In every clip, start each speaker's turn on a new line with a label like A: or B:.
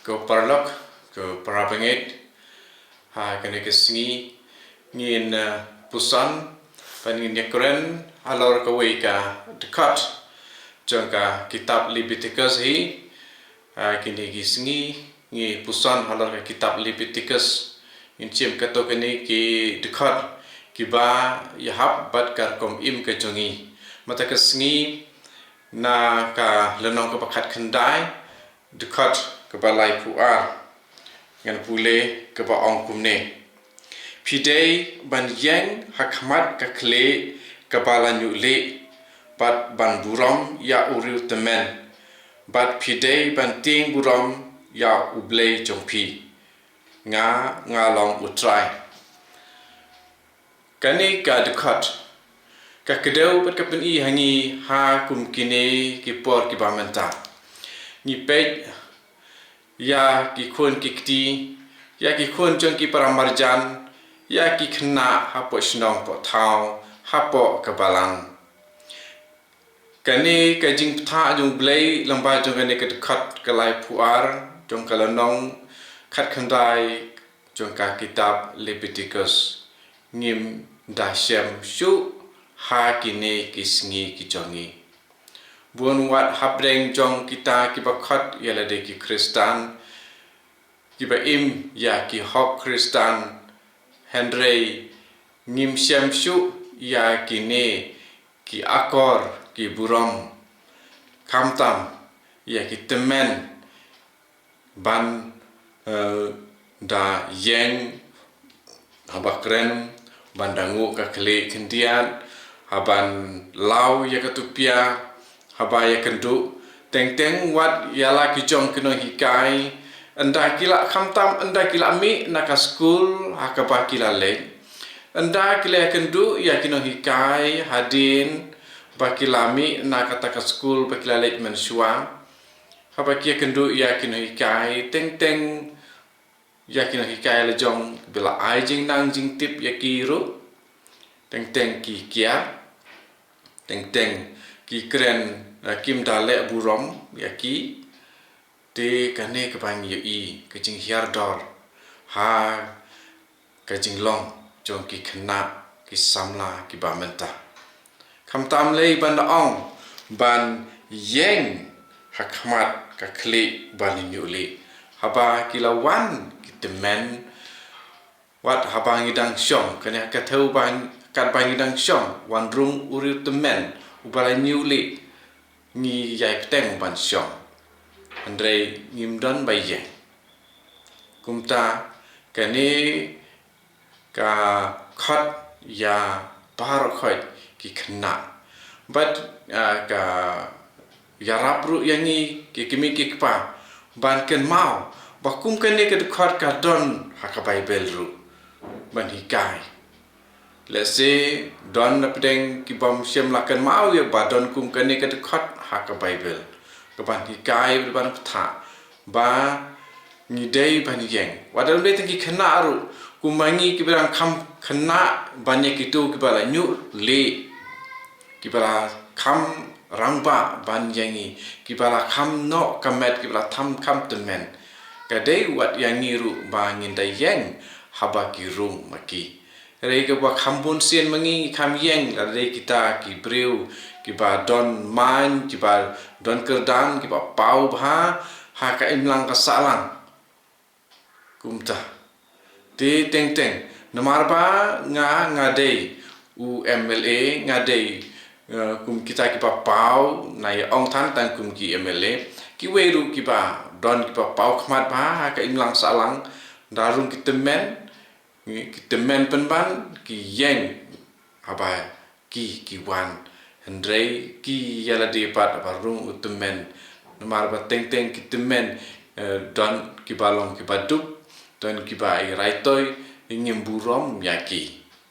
A: Ko parlok ko parabangit kene ke singi ngin pusan panin yakren alor ka ka dekat jangka kitab Leviticus hi kini ki singi ngi pusan alor ka kitab Leviticus in chem kato kene ki dekat ki ba yahab bat kar kom im ke jongi mata ke singi na ka lenong ka pakat kendai dekat ke balai puar ngan pule ke ba ong kumne pidei ban yang hakmat ka kle ke bala nyule bat ban buram ya uriu temen bat pidei ban ting buram ya ublei jongpi nga long utrai kani ka dekat ka kedau bat ka pen i hangi ha kum kine ki por ki ba menta ni pej ya ki khun ki kti ya ki khun chon ki paramarjan ya ki khna hapo shnong po thau hapo kabalang kani ka jing tha jung blei lamba jong kani ka khat kalai puar jong kalanong khat khandai jong ka kitab Leviticus ngim dashem shu ha kini kisngi ki jongi buon wat habreng jong kita ki bakhat yala de ki Kristan ki ba im ya ki hok Kristan Henry ngim syam shu ya ki ne ki akor ki buram kamtam ya ki temen ban da yeng habakren bandangu ka kle kendian haban lau ya katupia habaya kendu teng wat yala kijong kino hikai anda kila khamtam anda kila mi naka school hakapa kila le anda kila kendu ya kino hikai hadin bakila mi naka taka school bakila le mensua habakia kendu ya kino hikai teng ya kino hikai le jong bila ai jing nang jing tip ya kiru teng ki kia teng ki kren kim dale burom yaki te kane ke bang yi ke jing hiar dor ha ke jing long jong ki khna ki samla ki ba menta kham tam le ban ong ban yeng hakmat ka kli ban nyuli haba kilawan ki temen wat haba ngidang syong kane ka thau ban kat ban ngidang syong wan rung uri temen ubalai nyuli ngi yai peteng ban syong andre ngimdan baye kumta kani ka khat ya par khoi ki khna but ka yarap ru yangi ki kimi ki pa ban ken mau bakum kani ka khat ka don haka bible ru ban hikai let's say don na pedeng ki bom syam lakan mau ya badon kum kani ka khat haka bible keban hikai ban ptha ba ni dei ban yeng wadam le tki khna aru kumangi ki berang kham khna banyak itu ki bala nyu le ki bala kham rangba ban yangi ki bala kham no kamet ki bala tham kham temen ka dei wat yangi ru ba ngin dai yeng haba ki rum maki rei ke ba khambun sien mangi kham yeng la rei kita ki breu ki ba don man ki ba don kerdan ki ba pau bha ha ka imlang ka salang kumta te teng namar ba nga dei UMLA nga dei kum kita ki ba pau nai ong than tang kum ki MLA ki weru ki ba don ki ba pau khmat ba ha ka imlang salang darung ki temen penban ki yeng haba ki wan Hendrei ki yala di pat barung utemen namar ba teng ki temen don ki balong ki baduk don ki ba i raitoi ingim burom yaki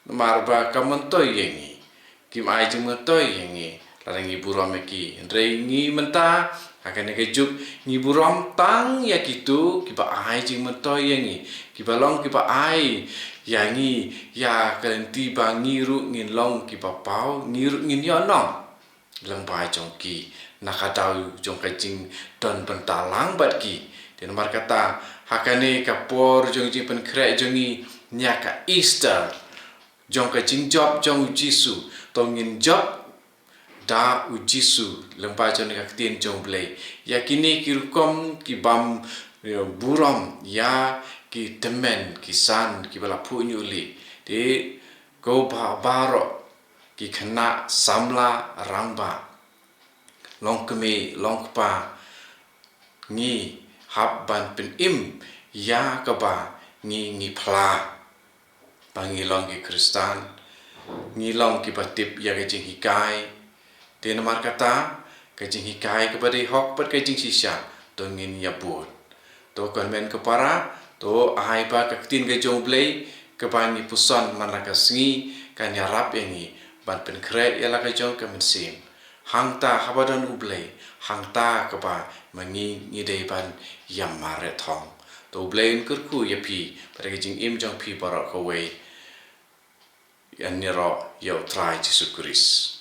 A: namar ba kamontoy yengi kim ai jing montoy yengi larangi burom yaki Hendrei ngi menta akan kejuk ngi burom tang yakitu ki ba ai jing montoy yengi ki balong ki ba ai yangi ya kalenti ba ngiru ngin long ki ba pau ngiru ngin yo no lang bai jong ki nakadau jong kajing don bentalang bat ki Dan mar kata hakane kapor jong ji pen krek jongi nyaka Easter jong ka jing job jong Jisu tongin job da u Jisu lempa jong ka tin jong blei yakini kirukom ki bam buram ya ki temen ki san ki bala pu nyuli de go ba baro ki khana samla rangba long kemi long pa ngi hab ban pen im ya ka ba ngi phla bangi long ki Kristan ngi long ki batip ya ke jing hikai te namar kata ke jing hikai ke bade hok pat ke jing sisa to ngin ya bur to konmen ke para to ai ba ka tin ke jong blei ke bangi pusan manaka singi kan ya rap yangi ban pen kre ya la ke jong ke mensim hang ta habadan ublei hang ta ke ba mangi ngi dei ban yam mare thong to blei kur ku ya pi pada ke jing im jong pi para ko wei yan niro yo try Jesus Christ